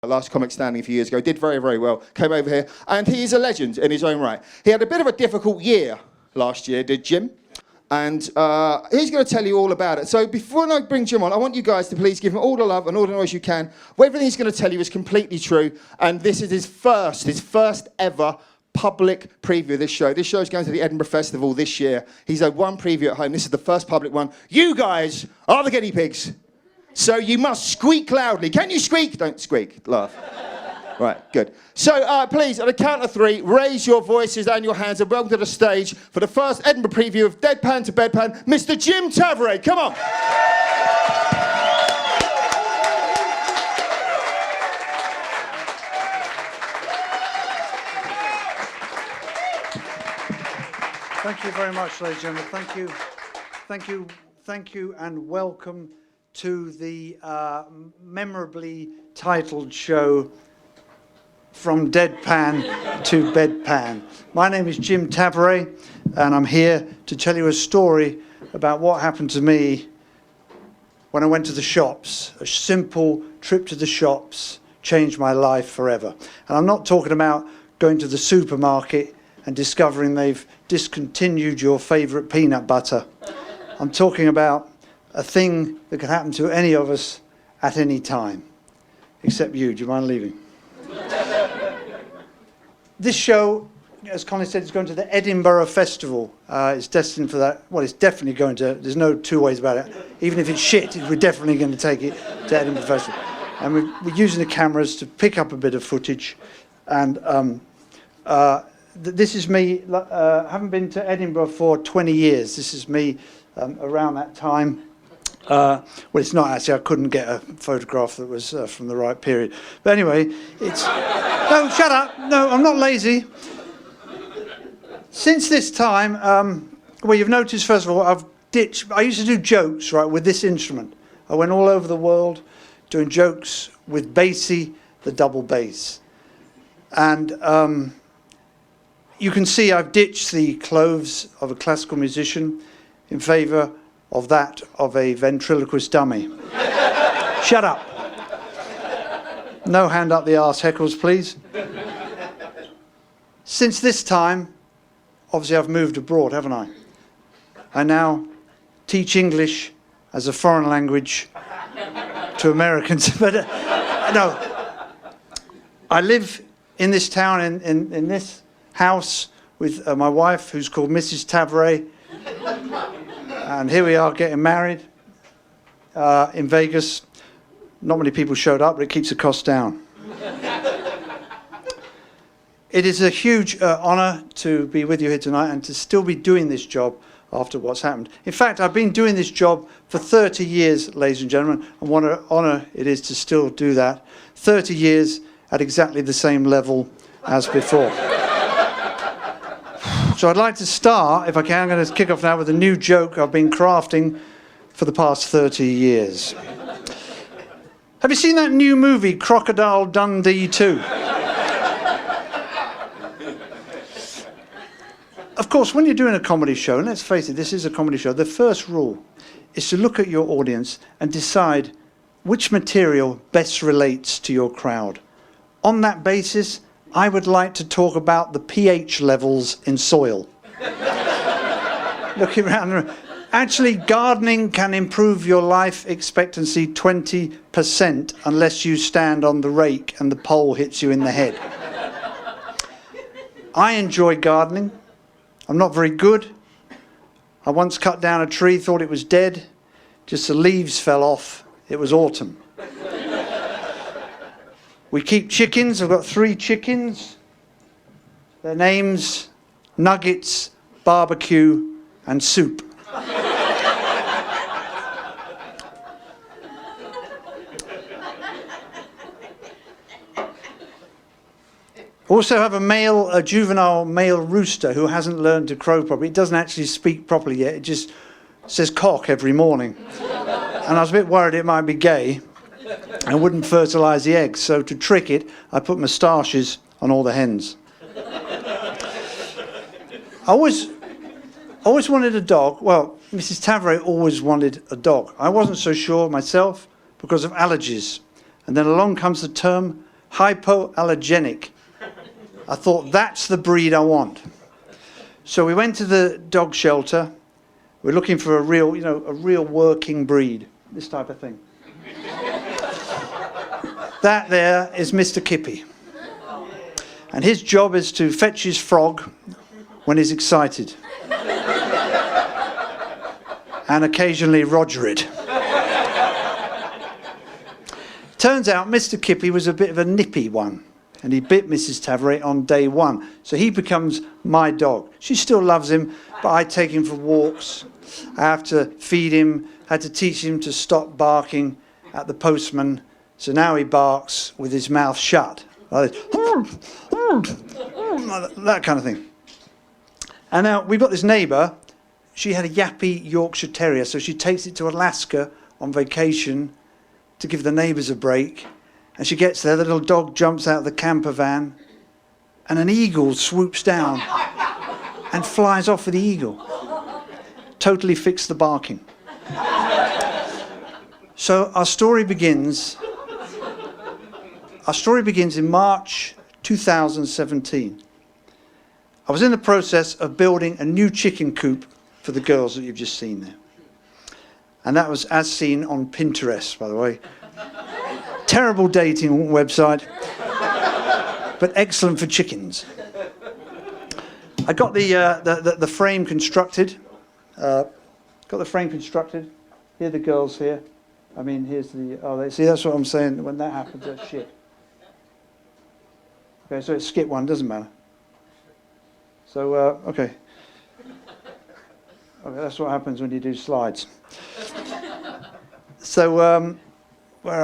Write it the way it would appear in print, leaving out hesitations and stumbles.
last comic standing a few years ago, did very, very well, came over here, and he is a legend in his own right. He had a bit of a difficult year last year, did Jim? And he's going to tell you all about it. So before I bring Jim on, I want you guys to please give him all the love and all the noise you can. Everything he's going to tell you is completely true, and this is his first ever public preview of this show. This show is going to the Edinburgh Festival this year. He's had one preview at home. This is the first public one. You guys are the guinea pigs. So you must squeak loudly. Can you squeak? Don't squeak. Laugh. Right, good. So please, at a count of 3, raise your voices and your hands and welcome to the stage for the first Edinburgh preview of Deadpan to Bedpan, Mr. Jim Tavare. Come on. Thank you very much, ladies and gentlemen. Thank you, and welcome to the memorably titled show From Deadpan to Bedpan. My name is Jim Tavare, and I'm here to tell you a story about what happened to me when I went to the shops. A simple trip to the shops changed my life forever. And I'm not talking about going to the supermarket and discovering they've discontinued your favourite peanut butter. I'm talking about a thing that can happen to any of us at any time. Except you. Do you mind leaving? This show, as Connie said, is going to the Edinburgh Festival. It's destined for that. Well, it's definitely going to. There's no two ways about it. Even if it's shit, we're definitely going to take it to Edinburgh Festival. And we're using the cameras to pick up a bit of footage. And this is me. I haven't been to Edinburgh for 20 years. This is me around that time. Well, it's not actually. I couldn't get a photograph that was from the right period. But anyway, it's... No, shut up. No, I'm not lazy. Since this time, well, you've noticed, first of all, I've ditched... I used to do jokes, right, with this instrument. I went all over the world doing jokes with Basie, the double bass. And you can see I've ditched the clothes of a classical musician in favour of that of a ventriloquist dummy. Shut up. No hand up the arse heckles, please. Since this time, obviously I've moved abroad, haven't I? I now teach English as a foreign language to Americans. But no, I live in this town, in this house with my wife, who's called Mrs. Tavare. And here we are getting married in Vegas. Not many people showed up, but it keeps the cost down. It is a huge honour to be with you here tonight and to still be doing this job after what's happened. In fact, I've been doing this job for 30 years, ladies and gentlemen, and what an honour it is to still do that. 30 years at exactly the same level as before. So I'd like to start, if I can, I'm going to kick off now with a new joke I've been crafting for the past 30 years. Have you seen that new movie, Crocodile Dundee 2? Of course, when you're doing a comedy show, and let's face it, this is a comedy show, the first rule is to look at your audience and decide which material best relates to your crowd. On that basis, I would like to talk about the pH levels in soil. Looking around the room. Actually, gardening can improve your life expectancy 20% unless you stand on the rake and the pole hits you in the head. I enjoy gardening. I'm not very good. I once cut down a tree, thought it was dead. Just the leaves fell off. It was autumn. We keep chickens. I've got 3 chickens. Their names, Nuggets, Barbecue, and Soup. Also have a juvenile male rooster who hasn't learned to crow properly. It doesn't actually speak properly yet. It just says cock every morning. And I was a bit worried it might be gay and wouldn't fertilise the eggs. So to trick it, I put moustaches on all the hens. I always wanted a dog. Well, Mrs. Tavare always wanted a dog. I wasn't so sure myself because of allergies. And then along comes the term hypoallergenic. I thought, that's the breed I want. So we went to the dog shelter. We're looking for a real, a real working breed, this type of thing. That there is Mr. Kippy. And his job is to fetch his frog when he's excited. And occasionally Roger it. Turns out Mr. Kippy was a bit of a nippy one. And he bit Mrs. Tavare on day one. So he becomes my dog. She still loves him, but I take him for walks. I have to feed him, had to teach him to stop barking at the postman. So now he barks with his mouth shut. Like this. That kind of thing. And now we've got this neighbour. She had a yappy Yorkshire Terrier, so she takes it to Alaska on vacation to give the neighbours a break. And she gets there, the little dog jumps out of the camper van, and an eagle swoops down and flies off with the eagle. Totally fixed the barking. So our story begins in March 2017. I was in the process of building a new chicken coop for the girls that you've just seen there. And that was as seen on Pinterest, by the way. Terrible dating website, but excellent for chickens. I got the frame constructed. Got the frame constructed. Here are the girls here. I mean, here's the... Oh, see, that's what I'm saying. When that happens, that's shit. Okay, so it's skip one, doesn't matter. So, okay. Okay, that's what happens when you do slides. So,